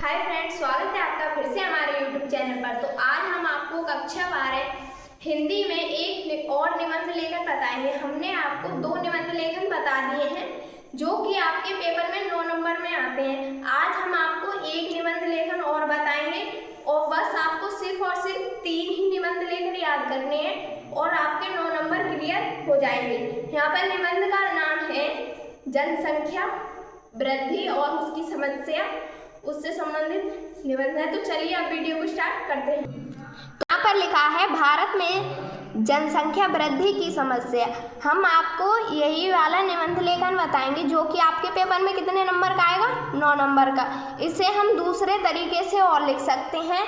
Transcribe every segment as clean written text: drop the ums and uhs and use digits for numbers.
Hi friends, स्वागत है आपका फिर से हमारे YouTube चैनल पर। तो आज हम आपको कक्षा 12 हिंदी में एक और निबंध लेखन बताएंगे। हमने आपको 2 निबंध लेखन बता दिए हैं जो कि आपके पेपर में 9 नंबर में आते हैं। आज हम आपको एक निबंध लेखन और बताएंगे और बस आपको सिर्फ और सिर्फ 3 ही निबंध लेखन याद करने हैं और आपके 9 नंबर क्लियर हो जाएंगे। यहाँ पर निबंध का नाम है जनसंख्या वृद्धि और उसकी समस्या, उससे संबंधित निबंध है। तो चलिए अब वीडियो को स्टार्ट करते हैं। तो यहाँ पर लिखा है भारत में जनसंख्या वृद्धि की समस्या। हम आपको यही वाला निबंध लेखन बताएंगे जो कि आपके पेपर में कितने नंबर का आएगा, 9 नंबर का। इसे हम दूसरे तरीके से और लिख सकते हैं।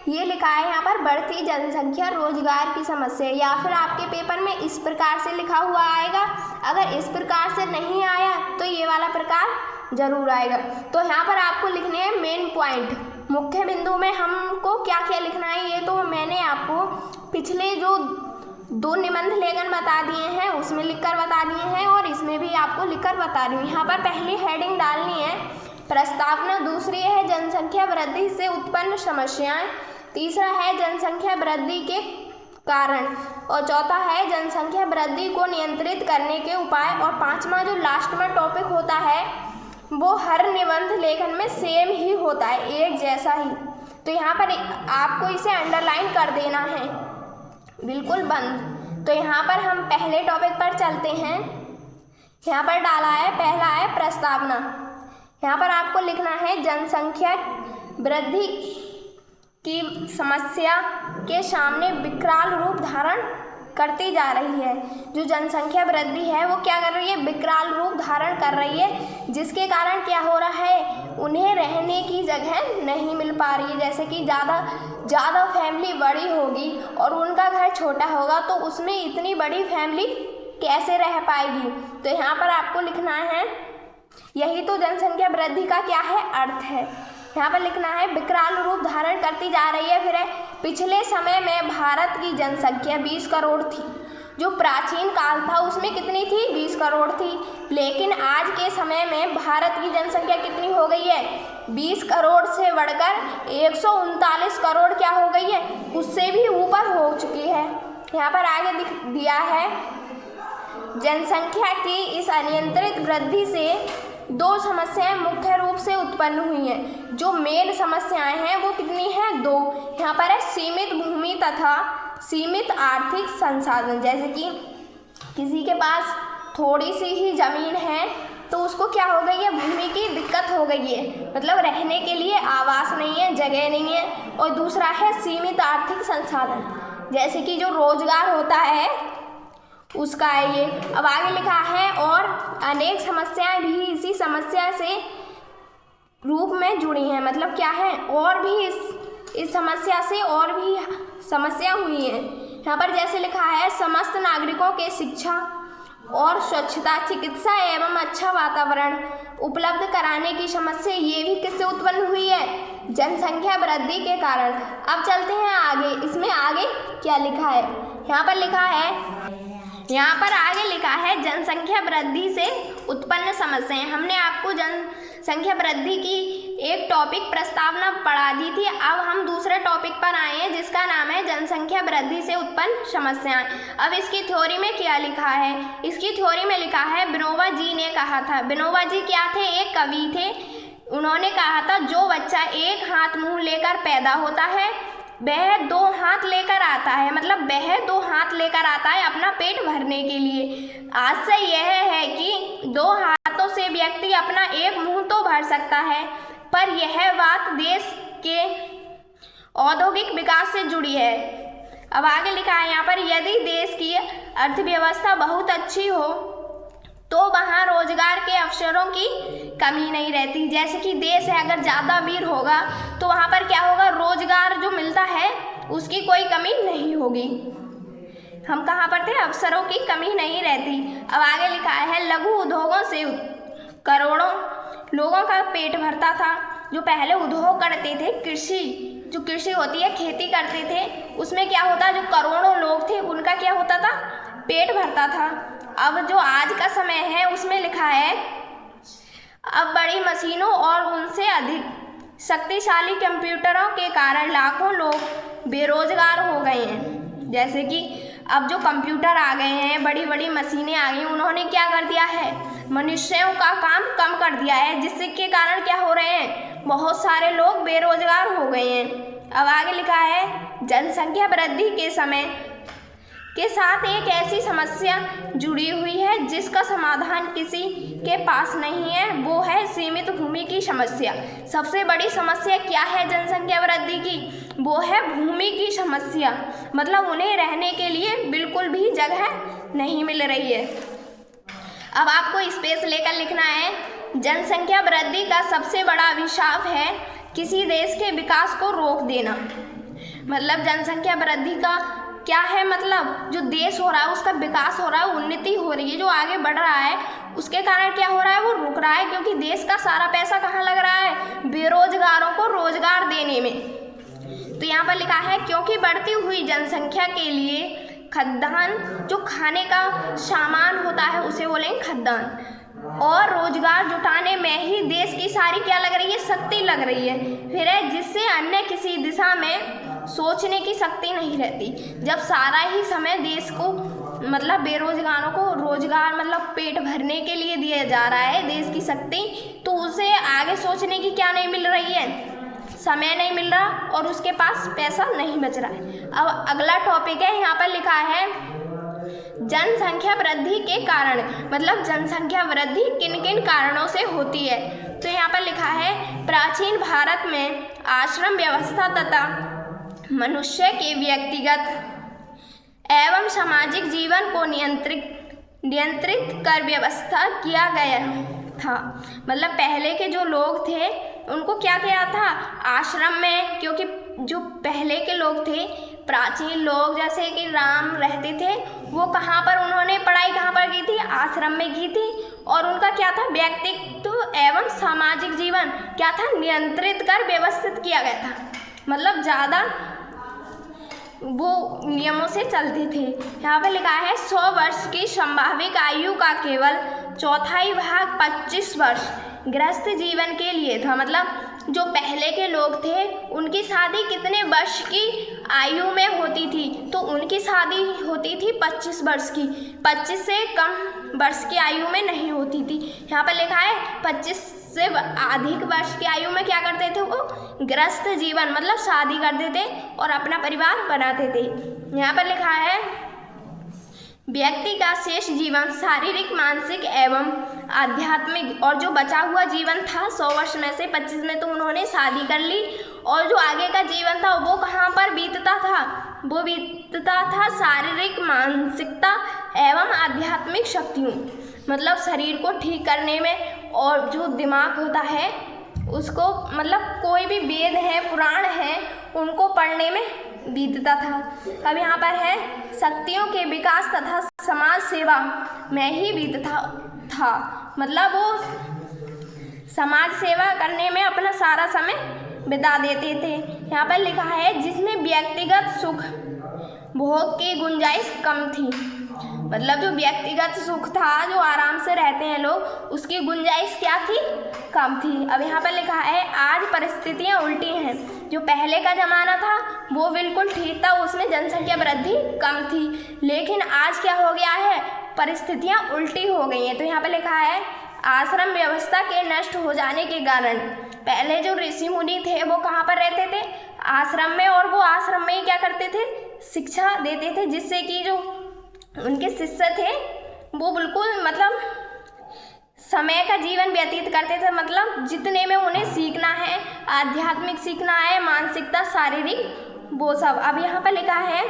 ये लिखा है यहाँ पर बढ़ती जनसंख्या रोजगार की समस्या, या फिर आपके पेपर में इस प्रकार से लिखा हुआ आएगा। अगर इस प्रकार से नहीं आया तो ये वाला प्रकार जरूर आएगा। तो यहाँ पर आपको लिखने हैं मेन पॉइंट, मुख्य बिंदु में हमको क्या क्या लिखना है। ये तो मैंने आपको पिछले जो 2 निबंध लेखन बता दिए हैं उसमें लिखकर बता दिए हैं और इसमें भी आपको लिखकर बता रही हूँ। यहाँ पर पहली हेडिंग डालनी है प्रस्तावना, दूसरी है जनसंख्या वृद्धि से उत्पन्न समस्याएं, तीसरा है जनसंख्या वृद्धि के कारण और चौथा है जनसंख्या वृद्धि को नियंत्रित करने के उपाय, और 5वां जो लास्ट में टॉपिक होता है वो हर निबंध लेखन में सेम ही होता है, एक जैसा ही। तो यहाँ पर आपको इसे अंडरलाइन कर देना है बिल्कुल बंद। तो यहाँ पर हम पहले टॉपिक पर चलते हैं। यहाँ पर डाला है, पहला है प्रस्तावना। यहाँ पर आपको लिखना है जनसंख्या वृद्धि की समस्या के सामने विकराल रूप धारण करती जा रही है। जो जनसंख्या वृद्धि है वो क्या कर रही है, विकराल रूप धारण कर रही है, जिसके कारण क्या हो रहा है, उन्हें रहने की जगह नहीं मिल पा रही है। जैसे कि ज़्यादा फैमिली बड़ी होगी और उनका घर छोटा होगा तो उसमें इतनी बड़ी फैमिली कैसे रह पाएगी। तो यहाँ पर आपको लिखना है, यही तो जनसंख्या वृद्धि का क्या है, अर्थ है। यहाँ पर लिखना है विकराल रूप धारण करती जा रही है। फिर है पिछले समय में भारत की जनसंख्या 20 करोड़ थी। जो प्राचीन काल था उसमें कितनी थी, 20 करोड़ थी। लेकिन आज के समय में भारत की जनसंख्या कितनी हो गई है, 20 करोड़ से बढ़कर 139 करोड़ क्या हो गई है, उससे भी ऊपर हो चुकी है। यहाँ पर आगे दिया है जनसंख्या की इस अनियंत्रित वृद्धि से 2 समस्याएं मुख्य रूप से उत्पन्न हुई हैं। जो मेन समस्याएं हैं वो कितनी हैं, 2। यहाँ पर है सीमित भूमि तथा सीमित आर्थिक संसाधन। जैसे कि किसी के पास थोड़ी सी ही जमीन है तो उसको क्या हो गई है, भूमि की दिक्कत हो गई है, मतलब रहने के लिए आवास नहीं है, जगह नहीं है। और दूसरा है सीमित आर्थिक संसाधन, जैसे कि जो रोजगार होता है उसका है ये। अब आगे लिखा है और अनेक समस्याएं भी इसी समस्या से रूप में जुड़ी हैं। मतलब क्या है, और भी इस समस्या से और भी समस्या हुई है। यहाँ पर जैसे लिखा है समस्त नागरिकों के शिक्षा और स्वच्छता, चिकित्सा एवं अच्छा वातावरण उपलब्ध कराने की समस्या, ये भी किससे उत्पन्न हुई है, जनसंख्या वृद्धि के कारण। अब चलते हैं आगे, इसमें आगे क्या लिखा है। यहाँ पर आगे लिखा है जनसंख्या वृद्धि से उत्पन्न समस्याएं। हमने आपको जनसंख्या वृद्धि की एक टॉपिक प्रस्तावना पढ़ा दी थी। अब हम दूसरे टॉपिक पर आए हैं जिसका नाम है जनसंख्या वृद्धि से उत्पन्न समस्याएं। अब इसकी थ्योरी में क्या लिखा है, इसकी थ्योरी में लिखा है विनोबा जी ने कहा था। विनोबा जी क्या थे, एक कवि थे। उन्होंने कहा था जो बच्चा 1 हाथ मुँह लेकर पैदा होता है वह 2 हाथ लेकर आता है, मतलब वह 2 हाथ लेकर आता है अपना पेट भरने के लिए। आज से यह है कि 2 हाथों से व्यक्ति अपना एक मुंह तो भर सकता है, पर यह बात देश के औद्योगिक विकास से जुड़ी है। अब आगे लिखा है यहाँ पर, यदि देश की अर्थव्यवस्था बहुत अच्छी हो तो वहाँ रोजगार के अवसरों की कमी नहीं रहती। जैसे कि देश है अगर ज़्यादा अमीर होगा तो वहाँ पर क्या होगा, रोजगार जो मिलता है उसकी कोई कमी नहीं होगी। हम कहाँ पर थे, अवसरों की कमी नहीं रहती। अब आगे लिखा है लघु उद्योगों से करोड़ों लोगों का पेट भरता था। जो पहले उद्योग करते थे, जो कृषि होती है, खेती करते थे, उसमें क्या होता, जो करोड़ों लोग थे उनका क्या होता था, पेट भरता था। अब जो आज का समय है उसमें लिखा है अब बड़ी मशीनों और उनसे अधिक शक्तिशाली कंप्यूटरों के कारण लाखों लोग बेरोजगार हो गए हैं। जैसे कि अब जो कंप्यूटर आ गए हैं, बड़ी बड़ी मशीनें आ गई, उन्होंने क्या कर दिया है, मनुष्यों का काम कम कर दिया है, जिससे के कारण क्या हो रहे हैं, बहुत सारे लोग बेरोजगार हो गए हैं। अब आगे लिखा है, जनसंख्या वृद्धि के समय के साथ एक ऐसी समस्या जुड़ी हुई है जिसका समाधान किसी के पास नहीं है, वो है सीमित भूमि की समस्या। सबसे बड़ी समस्या क्या है जनसंख्या वृद्धि की, वो है भूमि की समस्या। मतलब उन्हें रहने के लिए बिल्कुल भी जगह नहीं मिल रही है। अब आपको स्पेस लेकर लिखना है, जनसंख्या वृद्धि का सबसे बड़ा अभिशाप है किसी देश के विकास को रोक देना। मतलब जनसंख्या वृद्धि का क्या है, मतलब जो देश हो रहा है उसका विकास हो रहा है, उन्नति हो रही है, जो आगे बढ़ रहा है, उसके कारण क्या हो रहा है, वो रुक रहा है, क्योंकि देश का सारा पैसा कहाँ लग रहा है, बेरोजगारों को रोजगार देने में। तो यहाँ पर लिखा है, क्योंकि बढ़ती हुई जनसंख्या के लिए खाद्यान्न, जो खाने का सामान होता है उसे बोलेंगे खाद्यान्न, और रोजगार जुटाने में ही देश की सारी क्या लग रही है, शक्ति लग रही है। फिर है जिससे अन्य किसी दिशा में सोचने की शक्ति नहीं रहती। जब सारा ही समय देश को मतलब बेरोजगारों को रोजगार मतलब पेट भरने के लिए दिया जा रहा है देश की शक्ति, तो उसे आगे सोचने की क्या नहीं मिल रही है, समय नहीं मिल रहा, और उसके पास पैसा नहीं बच रहा है। अब अगला टॉपिक है, यहाँ पर लिखा है जनसंख्या वृद्धि के कारण, मतलब जनसंख्या वृद्धि किन किन कारणों से होती है। तो यहाँ पर लिखा है, प्राचीन भारत में आश्रम व्यवस्था तथा मनुष्य के व्यक्तिगत एवं सामाजिक जीवन को नियंत्रित कर व्यवस्था किया गया था। मतलब पहले के जो लोग थे उनको क्या किया था, आश्रम में, क्योंकि जो पहले के लोग थे, प्राचीन लोग जैसे कि राम रहते थे, वो कहाँ पर उन्होंने पढ़ाई कहाँ पर की थी, आश्रम में की थी, और उनका क्या था, व्यक्तित्व एवं सामाजिक जीवन क्या था, नियंत्रित कर व्यवस्थित किया गया था। मतलब ज़्यादा वो नियमों से चलते थे। यहाँ पर लिखा है, 100 वर्ष की संभावित आयु का केवल चौथाई भाग 25 वर्ष गृहस्थ जीवन के लिए था। मतलब जो पहले के लोग थे उनकी शादी कितने वर्ष की आयु में होती थी, तो उनकी शादी होती थी 25 वर्ष की, 25 से कम वर्ष की आयु में नहीं होती थी। यहाँ पर लिखा है 25 से अधिक वर्ष की आयु में क्या करते थे, वो गृहस्थ जीवन मतलब शादी करते थे और अपना परिवार बनाते थे। यहाँ पर लिखा है, व्यक्ति का शेष जीवन शारीरिक, मानसिक एवं आध्यात्मिक, और जो बचा हुआ जीवन था 100 वर्ष में से 25 में तो उन्होंने शादी कर ली, और जो आगे का जीवन था वो कहाँ पर बीतता था, वो बीतता था शारीरिक, मानसिकता एवं आध्यात्मिक शक्तियों, मतलब शरीर को ठीक करने में, और जो दिमाग होता है उसको मतलब कोई भी वेद है, पुराण है, उनको पढ़ने में बीतता था। अब यहाँ पर है, शक्तियों के विकास तथा समाज सेवा में ही बीतता था। मतलब वो समाज सेवा करने में अपना सारा समय बिता देते थे। यहाँ पर लिखा है, जिसमें व्यक्तिगत सुख भोग की गुंजाइश कम थी। मतलब जो व्यक्तिगत सुख था, जो आराम से रहते हैं लोग, उसकी गुंजाइश क्या थी, कम थी। अब यहाँ पर लिखा है, आज परिस्थितियाँ उल्टी हैं। जो पहले का ज़माना था वो बिल्कुल ठीक था, उसमें जनसंख्या वृद्धि कम थी, लेकिन आज क्या हो गया है, परिस्थितियाँ उल्टी हो गई हैं। तो यहाँ पर लिखा है, आश्रम व्यवस्था के नष्ट हो जाने के कारण पहले जो ऋषि मुनि थे वो कहाँ पर रहते थे, आश्रम में, और वो आश्रम में ही क्या करते थे, शिक्षा देते थे, जिससे कि जो उनके शिष्य थे वो बिल्कुल मतलब समय का जीवन व्यतीत करते थे। मतलब जितने में उन्हें सीखना है, आध्यात्मिक सीखना है, मानसिकता, शारीरिक, वो सब। अब यहाँ पर लिखा है,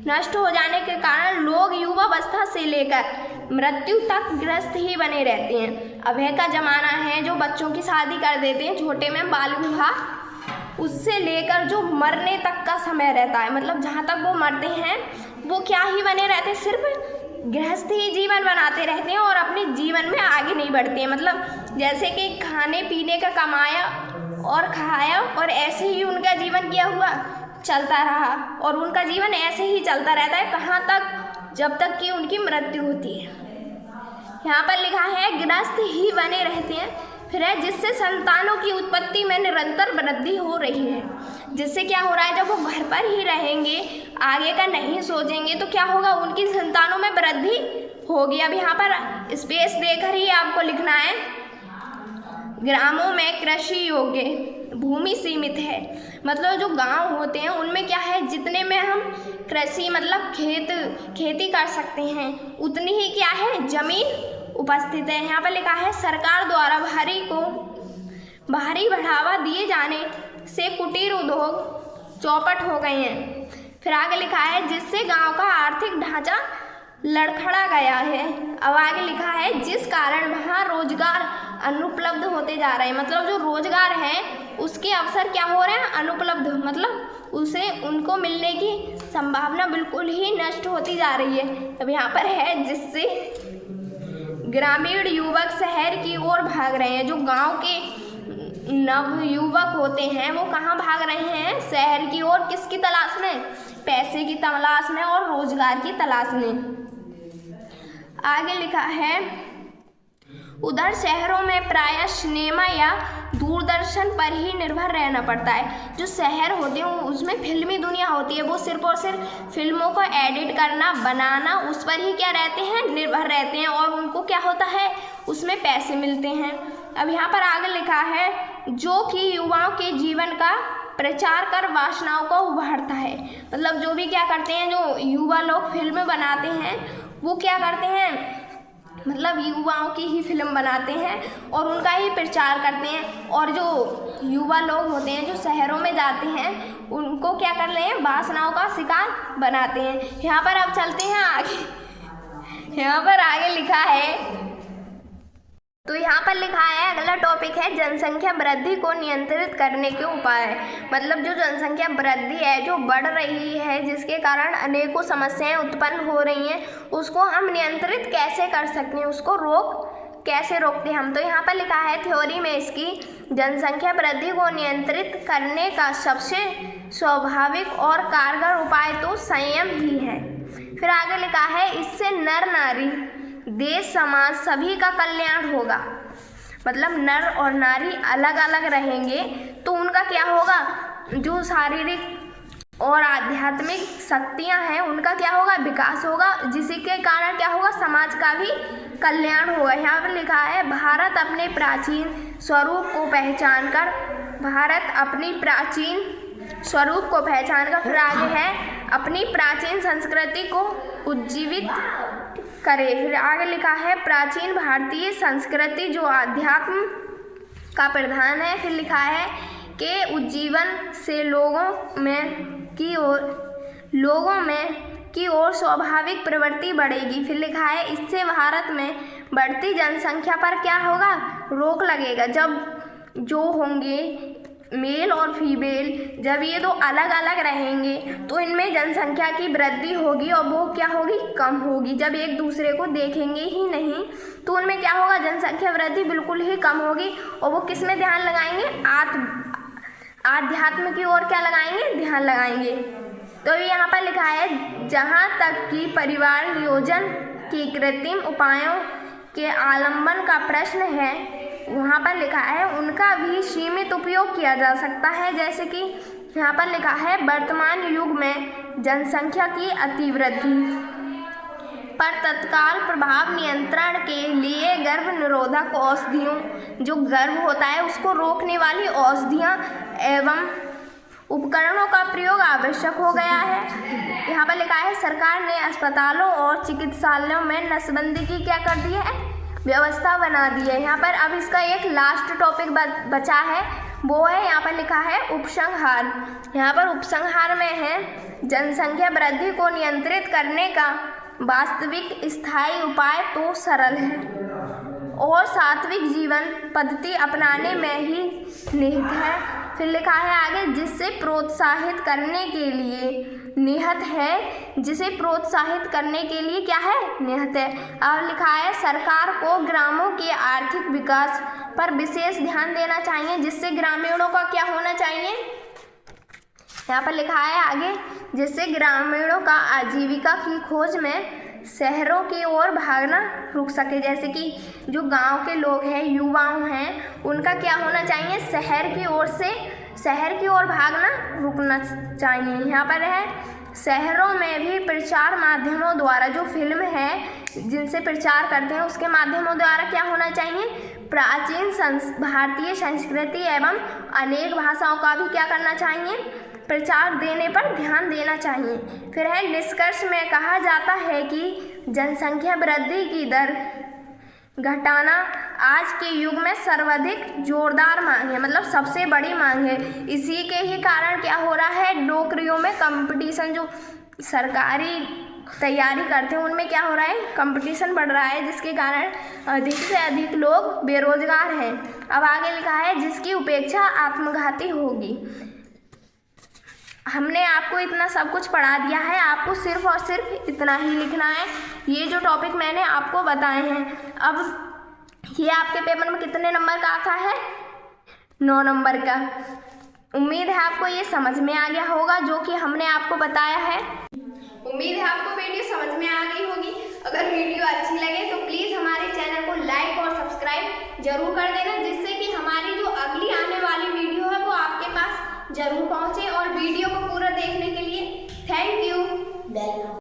नष्ट हो जाने के कारण लोग युवावस्था से लेकर मृत्यु तक ग्रस्त ही बने रहते हैं। अब का ज़माना है जो बच्चों की शादी कर देते हैं छोटे में, बाल विवाह, उससे लेकर जो मरने तक का समय रहता है, मतलब जहाँ तक वो मरते हैं वो क्या ही बने रहते हैं, सिर्फ गृहस्थ ही जीवन बनाते रहते हैं और अपने जीवन में आगे नहीं बढ़ते हैं। मतलब जैसे कि खाने पीने का कमाया और खाया और ऐसे ही उनका जीवन किया हुआ चलता रहा, और उनका जीवन ऐसे ही चलता रहता है, कहाँ तक, जब तक कि उनकी मृत्यु होती है। यहाँ पर लिखा है, गृहस्थ ही बने रहते हैं, फिर है जिससे संतानों की उत्पत्ति में निरंतर वृद्धि हो रही है। जिससे क्या हो रहा है, जब वो घर पर ही रहेंगे, आगे का नहीं सोचेंगे, तो क्या होगा, उनकी संतानों में वृद्धि होगी। अब यहाँ पर स्पेस देकर ही आपको लिखना है, ग्रामों में कृषि योग्य भूमि सीमित है। मतलब जो गांव होते हैं उनमें क्या है, जितने में हम कृषि मतलब खेती कर सकते हैं उतनी ही क्या है जमीन उपस्थित है। यहाँ पर लिखा है सरकार द्वारा भारी बढ़ावा दिए जाने से कुटीर उद्योग चौपट हो गए हैं। फिर आगे लिखा है जिससे गांव का आर्थिक ढांचा लड़खड़ा गया है। अब आगे लिखा है जिस कारण वहाँ रोजगार अनुपलब्ध होते जा रहे हैं। मतलब जो रोजगार है उसके अवसर क्या हो रहे हैं, अनुपलब्ध, मतलब उसे उनको मिलने की संभावना बिल्कुल ही नष्ट होती जा रही है। अब यहाँ पर है जिससे ग्रामीण युवक शहर की ओर भाग रहे हैं। जो गांव के नव युवक होते हैं वो कहाँ भाग रहे हैं, शहर की ओर। किसकी तलाश में, पैसे की तलाश में और रोजगार की तलाश में। आगे लिखा है उधर शहरों में प्रायः सिनेमा या दूरदर्शन पर ही निर्भर रहना पड़ता है। जो शहर होते हैं उसमें फिल्मी दुनिया होती है, वो सिर्फ और सिर्फ फिल्मों को एडिट करना बनाना उस पर ही क्या रहते हैं, निर्भर रहते हैं, और उनको क्या होता है, उसमें पैसे मिलते हैं। अब यहाँ पर आगे लिखा है जो कि युवाओं के जीवन का प्रचार कर वासनाओं को उभारता है। मतलब जो भी क्या करते हैं, जो युवा लोग फिल्म बनाते हैं वो क्या करते हैं, मतलब युवाओं की ही फिल्म बनाते हैं और उनका ही प्रचार करते हैं। और जो युवा लोग होते हैं जो शहरों में जाते हैं उनको क्या कर रहे हैं, वासनाओं का शिकार बनाते हैं। यहाँ पर अब चलते हैं आगे। यहाँ पर आगे लिखा है, तो यहाँ पर लिखा है अगला टॉपिक है जनसंख्या वृद्धि को नियंत्रित करने के उपाय। मतलब जो जनसंख्या वृद्धि है जो बढ़ रही है, जिसके कारण अनेकों समस्याएं उत्पन्न हो रही हैं, उसको हम नियंत्रित कैसे कर सकते हैं, उसको कैसे रोकते हैं हम। तो यहाँ पर लिखा है थ्योरी में इसकी जनसंख्या वृद्धि को नियंत्रित करने का सबसे स्वाभाविक और कारगर उपाय तो संयम ही है। फिर आगे लिखा है इससे नर नारी देश समाज सभी का कल्याण होगा। मतलब नर और नारी अलग अलग रहेंगे तो उनका क्या होगा, जो शारीरिक और आध्यात्मिक शक्तियां हैं उनका क्या होगा, विकास होगा, जिसके कारण क्या होगा, समाज का भी कल्याण होगा। यहाँ पर लिखा है भारत अपने प्राचीन स्वरूप को पहचान कर फिर आगे है अपनी प्राचीन संस्कृति को उज्जीवित करे। फिर आगे लिखा है प्राचीन भारतीय संस्कृति जो अध्यात्म का प्रधान है। फिर लिखा है कि उज्जीवन से लोगों में की ओर स्वाभाविक प्रवृत्ति बढ़ेगी। फिर लिखा है इससे भारत में बढ़ती जनसंख्या पर क्या होगा, रोक लगेगा। जब जो होंगे मेल और फीमेल, जब ये दो अलग अलग रहेंगे तो इनमें जनसंख्या की वृद्धि होगी और वो क्या होगी, कम होगी। जब एक दूसरे को देखेंगे ही नहीं तो उनमें क्या होगा, जनसंख्या वृद्धि बिल्कुल ही कम होगी। और वो किस में ध्यान लगाएंगे, आध्यात्म की ओर क्या लगाएंगे, ध्यान लगाएंगे। तो यहाँ पर लिखा है जहाँ तक कि परिवार नियोजन की कृत्रिम उपायों के आलम्बन का प्रश्न है, वहाँ पर लिखा है उनका भी सीमित उपयोग किया जा सकता है। जैसे कि यहाँ पर लिखा है वर्तमान युग में जनसंख्या की अतिवृद्धि पर तत्काल प्रभाव नियंत्रण के लिए गर्भ निरोधक औषधियों, जो गर्भ होता है उसको रोकने वाली औषधियाँ एवं उपकरणों का प्रयोग आवश्यक हो गया है। यहाँ पर लिखा है सरकार ने अस्पतालों और चिकित्सालयों में नसबंदी की क्या कर दी है, व्यवस्था बना दी है। यहाँ पर अब इसका एक लास्ट टॉपिक बचा है, वो है यहाँ पर लिखा है उपसंहार। यहाँ पर उपसंहार में है जनसंख्या वृद्धि को नियंत्रित करने का वास्तविक स्थायी उपाय तो सरल है और सात्विक जीवन पद्धति अपनाने में ही निहित है। फिर लिखा है आगे जिसे प्रोत्साहित करने के लिए निहत है, जिसे प्रोत्साहित करने के लिए क्या है, निहत है। और लिखा है सरकार को ग्रामों के आर्थिक विकास पर विशेष ध्यान देना चाहिए, जिससे ग्रामीणों का क्या होना चाहिए, यहाँ पर लिखा है आगे जिससे ग्रामीणों का आजीविका की खोज में शहरों की ओर भागना रुक सके। जैसे कि जो गांव के लोग हैं, युवाओं हैं, उनका क्या होना चाहिए, शहर की ओर भागना रुकना चाहिए। यहाँ पर है शहरों में भी प्रचार माध्यमों द्वारा, जो फिल्म है जिनसे प्रचार करते हैं उसके माध्यमों द्वारा क्या होना चाहिए, प्राचीन भारतीय संस्कृति एवं अनेक भाषाओं का भी क्या करना चाहिए, प्रचार देने पर ध्यान देना चाहिए। फिर है निष्कर्ष में कहा जाता है कि जनसंख्या वृद्धि की दर घटाना आज के युग में सर्वाधिक जोरदार मांग है, मतलब सबसे बड़ी मांग है। इसी के ही कारण क्या हो रहा है, नौकरियों में कंपटीशन, जो सरकारी तैयारी करते हैं उनमें क्या हो रहा है, कंपटीशन बढ़ रहा है, जिसके कारण अधिक से अधिक लोग बेरोजगार हैं। अब आगे लिखा है जिसकी उपेक्षा आत्मघाती होगी। हमने आपको इतना सब कुछ पढ़ा दिया है, आपको सिर्फ और सिर्फ इतना ही लिखना है। ये जो टॉपिक मैंने आपको बताए हैं, अब ये आपके पेपर में कितने नंबर का आता है, 9 नंबर का। उम्मीद है आपको ये समझ में आ गया होगा जो कि हमने आपको बताया है। उम्मीद है आपको वीडियो समझ में आ गई होगी। अगर वीडियो अच्छी लगे तो प्लीज़ हमारे चैनल को लाइक और सब्सक्राइब जरूर कर देना, जिससे कि हमारी जो अगली आने वाली वीडियो है वो आपके पास जरूर पहुँचे